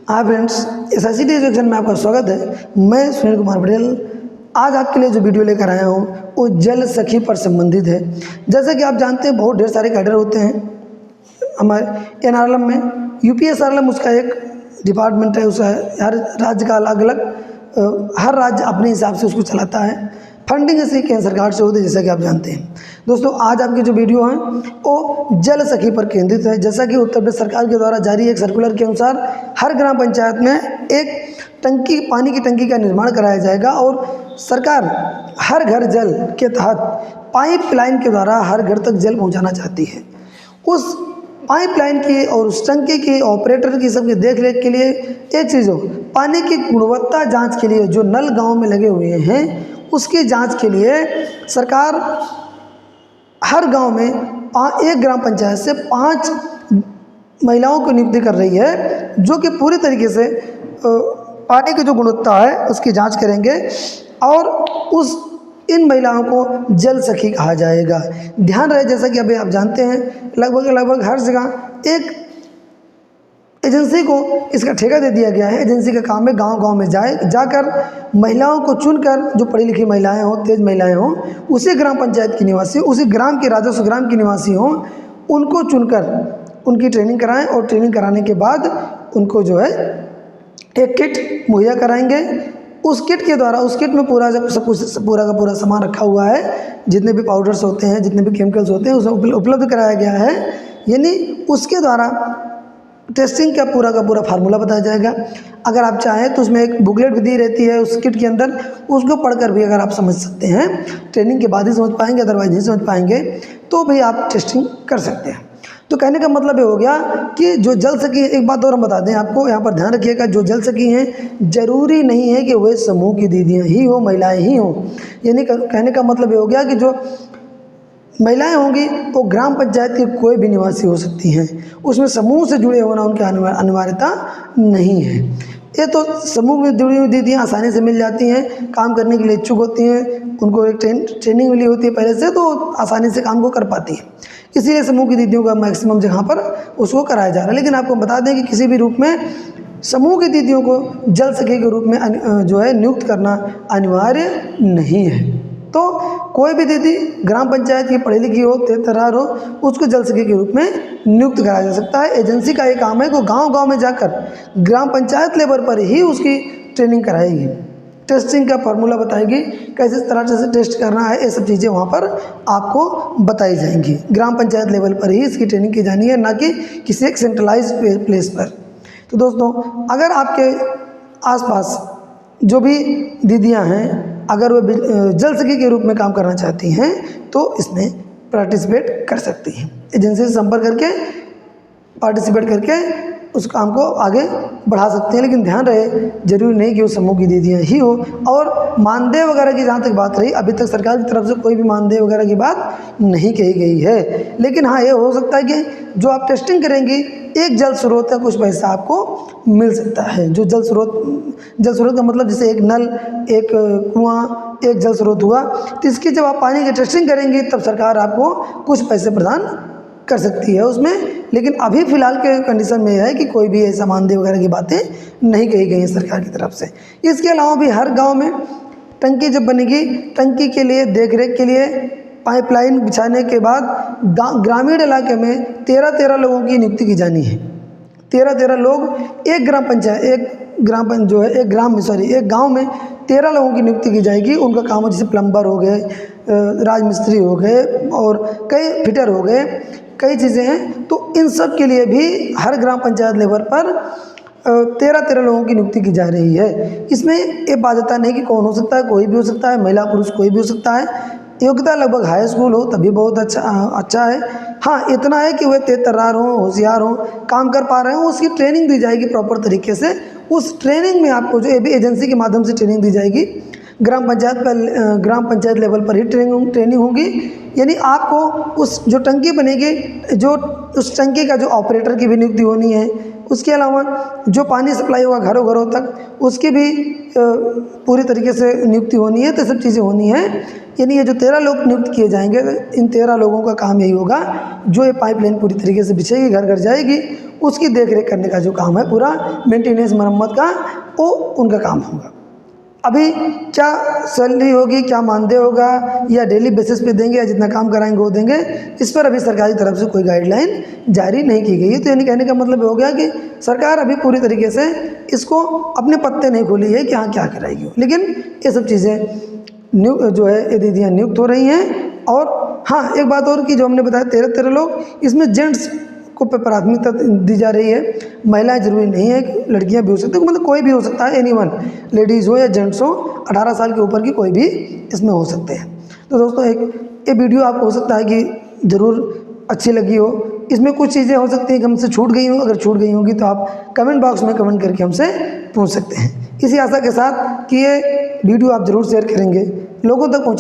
हाँ friends, SICT education में आपका स्वागत है। मैं सुनील कुमार पटेल आज आपके लिए जो वीडियो लेकर आया हूँ वो जल सखी पर संबंधित है। जैसे कि आप जानते हैं बहुत ढेर सारे कैडर होते हैं हमारे NRLM में। UPSRLM उसका एक डिपार्टमेंट है, उसका हर राज्य का अलग अलग, हर राज्य अपने हिसाब से उसको चलाता है। फंडिंग इसकी केंद्र सरकार से होती है, जैसा कि आप जानते हैं। दोस्तों, आज आपकी जो वीडियो है वो जल सखी पर केंद्रित है। जैसा कि उत्तर प्रदेश सरकार के द्वारा जारी एक सर्कुलर के अनुसार हर ग्राम पंचायत में एक टंकी, पानी की टंकी का निर्माण कराया जाएगा और सरकार हर घर जल के तहत पाइपलाइन के द्वारा हर घर तक जल पहुँचाना चाहती है। उस पाइपलाइन की और उस टंकी की ऑपरेटर की सबकी देख रेख के लिए एक चीज़ हो, पानी की गुणवत्ता जांच के लिए जो नल गांव में लगे हुए हैं उसकी जांच के लिए सरकार हर गांव में एक ग्राम पंचायत से 5 महिलाओं की नियुक्ति कर रही है, जो कि पूरी तरीके से पानी की जो गुणवत्ता है उसकी जांच करेंगे और इन महिलाओं को जल सखी कहा जाएगा। ध्यान रहे, जैसा कि अभी आप जानते हैं लगभग हर जगह एक एजेंसी को इसका ठेका दे दिया गया है। एजेंसी का काम है गांव-गांव में जाकर महिलाओं को चुनकर, जो पढ़ी लिखी महिलाएं हों, तेज महिलाएं हों, उसी ग्राम पंचायत की निवासी, उसी ग्राम के राजस्व ग्राम की निवासी हों, उनको चुनकर उनकी ट्रेनिंग कराएं और ट्रेनिंग कराने के बाद उनको जो है एक किट मुहैया कराएंगे। उस किट के द्वारा, उस किट में पूरा का पूरा सामान रखा हुआ है, जितने भी पाउडर्स होते हैं, जितने भी केमिकल्स होते हैं उसमें उपलब्ध कराया गया है। यानी उसके द्वारा टेस्टिंग का पूरा फार्मूला बताया जाएगा। अगर आप चाहें तो उसमें एक बुकलेट भी दी रहती है उस किट के अंदर, उसको पढ़कर भी अगर आप समझ सकते हैं, ट्रेनिंग के बाद ही समझ पाएंगे, अदरवाइज नहीं समझ पाएंगे, तो भी आप टेस्टिंग कर सकते हैं। तो कहने का मतलब ये हो गया कि जो जल सखी, एक बात और हम बता दें आपको, यहाँ पर ध्यान रखिएगा, जो जल सखी हैं जरूरी नहीं है कि वे समूह की दीदियाँ ही हो, महिलाएँ ही हों। यानी कहने का मतलब ये हो गया कि जो महिलाएं होंगी वो ग्राम पंचायत की कोई भी निवासी हो सकती हैं, उसमें समूह से जुड़े होना उनकी अनिवार्यता नहीं है। ये तो समूह में जुड़ी हुई दीदियाँ आसानी से मिल जाती हैं, काम करने के लिए इच्छुक होती हैं, उनको एक ट्रेनिंग मिली होती है पहले से, तो आसानी से काम को कर पाती है। इसीलिए समूह की दीदियों का मैक्सिमम जगह पर उसको कराया जा रहा है। लेकिन आपको बता दें कि किसी भी रूप में समूह की दीदियों को जल सखी के रूप में जो है नियुक्त करना अनिवार्य नहीं है। तो कोई भी दीदी ग्राम पंचायत की पढ़ी लिखी हो, तेज तर्रार हो, उसको जल सखी के रूप में नियुक्त कराया जा सकता है। एजेंसी का ये काम है कि गांव-गांव में जाकर ग्राम पंचायत लेवल पर ही उसकी ट्रेनिंग कराएगी, टेस्टिंग का फार्मूला बताएगी, कैसे तरह से टेस्ट करना है, ये सब चीज़ें वहाँ पर आपको बताई जाएंगी। ग्राम पंचायत लेवल पर ही इसकी ट्रेनिंग की जानी है, ना कि किसी एक सेंट्रलाइज प्लेस पर। तो दोस्तों, अगर आपके आसपास जो भी दीदियाँ हैं, अगर वे जल सखी के रूप में काम करना चाहती हैं तो इसमें पार्टिसिपेट कर सकती हैं। एजेंसी से संपर्क करके पार्टिसिपेट करके उस काम को आगे बढ़ा सकते हैं। लेकिन ध्यान रहे, जरूरी नहीं कि वो समूह की दीदियाँ ही हो। और मानदेय वगैरह की जहाँ तक बात रही, अभी तक सरकार की तरफ से कोई भी मानदेय वगैरह की बात नहीं कही गई है। लेकिन हाँ, ये हो सकता है कि जो आप टेस्टिंग करेंगी, एक जल स्रोत का कुछ पैसा आपको मिल सकता है। जो जल स्रोत का मतलब जैसे एक नल, एक कुआँ, एक जल स्रोत हुआ, तो इसकी जब आप पानी की टेस्टिंग करेंगी तब सरकार आपको कुछ पैसे प्रदान कर सकती है उसमें। लेकिन अभी फ़िलहाल के कंडीशन में यह है कि कोई भी ऐसा मानदेय वगैरह की बातें नहीं कही गई हैं सरकार की तरफ से। इसके अलावा भी हर गांव में टंकी जब बनेगी, टंकी के लिए देख रेख के लिए पाइपलाइन बिछाने के बाद ग्रामीण इलाके में 13 लोगों की नियुक्ति की जानी है। 13 लोग एक गांव में 13 लोगों की नियुक्ति की जाएगी। उनका काम है, जैसे प्लम्बर हो गए, राजमिस्त्री हो गए और कई फिटर हो गए, कई चीज़ें हैं। तो इन सब के लिए भी हर ग्राम पंचायत लेवल पर 13 लोगों की नियुक्ति की जा रही है। इसमें ये बाध्यता नहीं कि कौन हो सकता है, कोई भी हो सकता है, महिला पुरुष कोई भी हो सकता है। योग्यता लगभग हाई स्कूल हो तभी बहुत अच्छा है। हाँ, इतना है कि वे तेज तर्रार हों, होशियार हों, काम कर पा रहे हों, उसकी ट्रेनिंग दी जाएगी प्रॉपर तरीके से। उस ट्रेनिंग में आपको जो भी एजेंसी के माध्यम से ट्रेनिंग दी जाएगी, ग्राम पंचायत लेवल पर ही ट्रेनिंग होगी। यानी आपको उस जो टंकी बनेगी, जो उस टंकी का जो ऑपरेटर की भी नियुक्ति होनी है, उसके अलावा जो पानी सप्लाई होगा घरों घरों तक उसकी भी पूरी तरीके से नियुक्ति होनी है। तो सब चीज़ें होनी है। यानी ये जो 13 लोग नियुक्त किए जाएंगे, इन 13 लोगों का काम यही होगा, जो ये पाइपलाइन पूरी तरीके से बिछेगी, घर घर जाएगी, उसकी देख रेख करने का जो काम है, पूरा मेंटेनेंस मरम्मत का, वो उनका काम होगा। अभी क्या सैलरी होगी, क्या मानदेय होगा, या डेली बेसिस पे देंगे, या जितना काम कराएंगे वो देंगे, इस पर अभी सरकारी तरफ से कोई गाइडलाइन जारी नहीं की गई है। तो यानी कहने का मतलब हो गया कि सरकार अभी पूरी तरीके से इसको अपने पत्ते नहीं खोली है कि हाँ क्या कराएगी। लेकिन ये सब चीज़ें जो है ये दीदियाँ नियुक्त हो रही हैं। और हाँ, एक बात और कि जो हमने बताया 13 लोग, इसमें जेंट्स को प्राथमिकता दी जा रही है। महिलाएं जरूरी नहीं है कि लड़कियां भी हो सकती है, मतलब कोई भी हो सकता है, एनीवन, लेडीज़ हो या जेंट्स हो, 18 साल के ऊपर की कोई भी इसमें हो सकते हैं। तो दोस्तों ये वीडियो आपको हो सकता है कि ज़रूर अच्छी लगी हो। इसमें कुछ चीज़ें हो सकती हैं कि हमसे छूट गई हों। अगर छूट गई होंगी तो आप कमेंट बॉक्स में कमेंट करके हमसे पूछ सकते हैं। इसी आशा के साथ कि ये वीडियो आप ज़रूर शेयर करेंगे, लोगों तक पहुँचा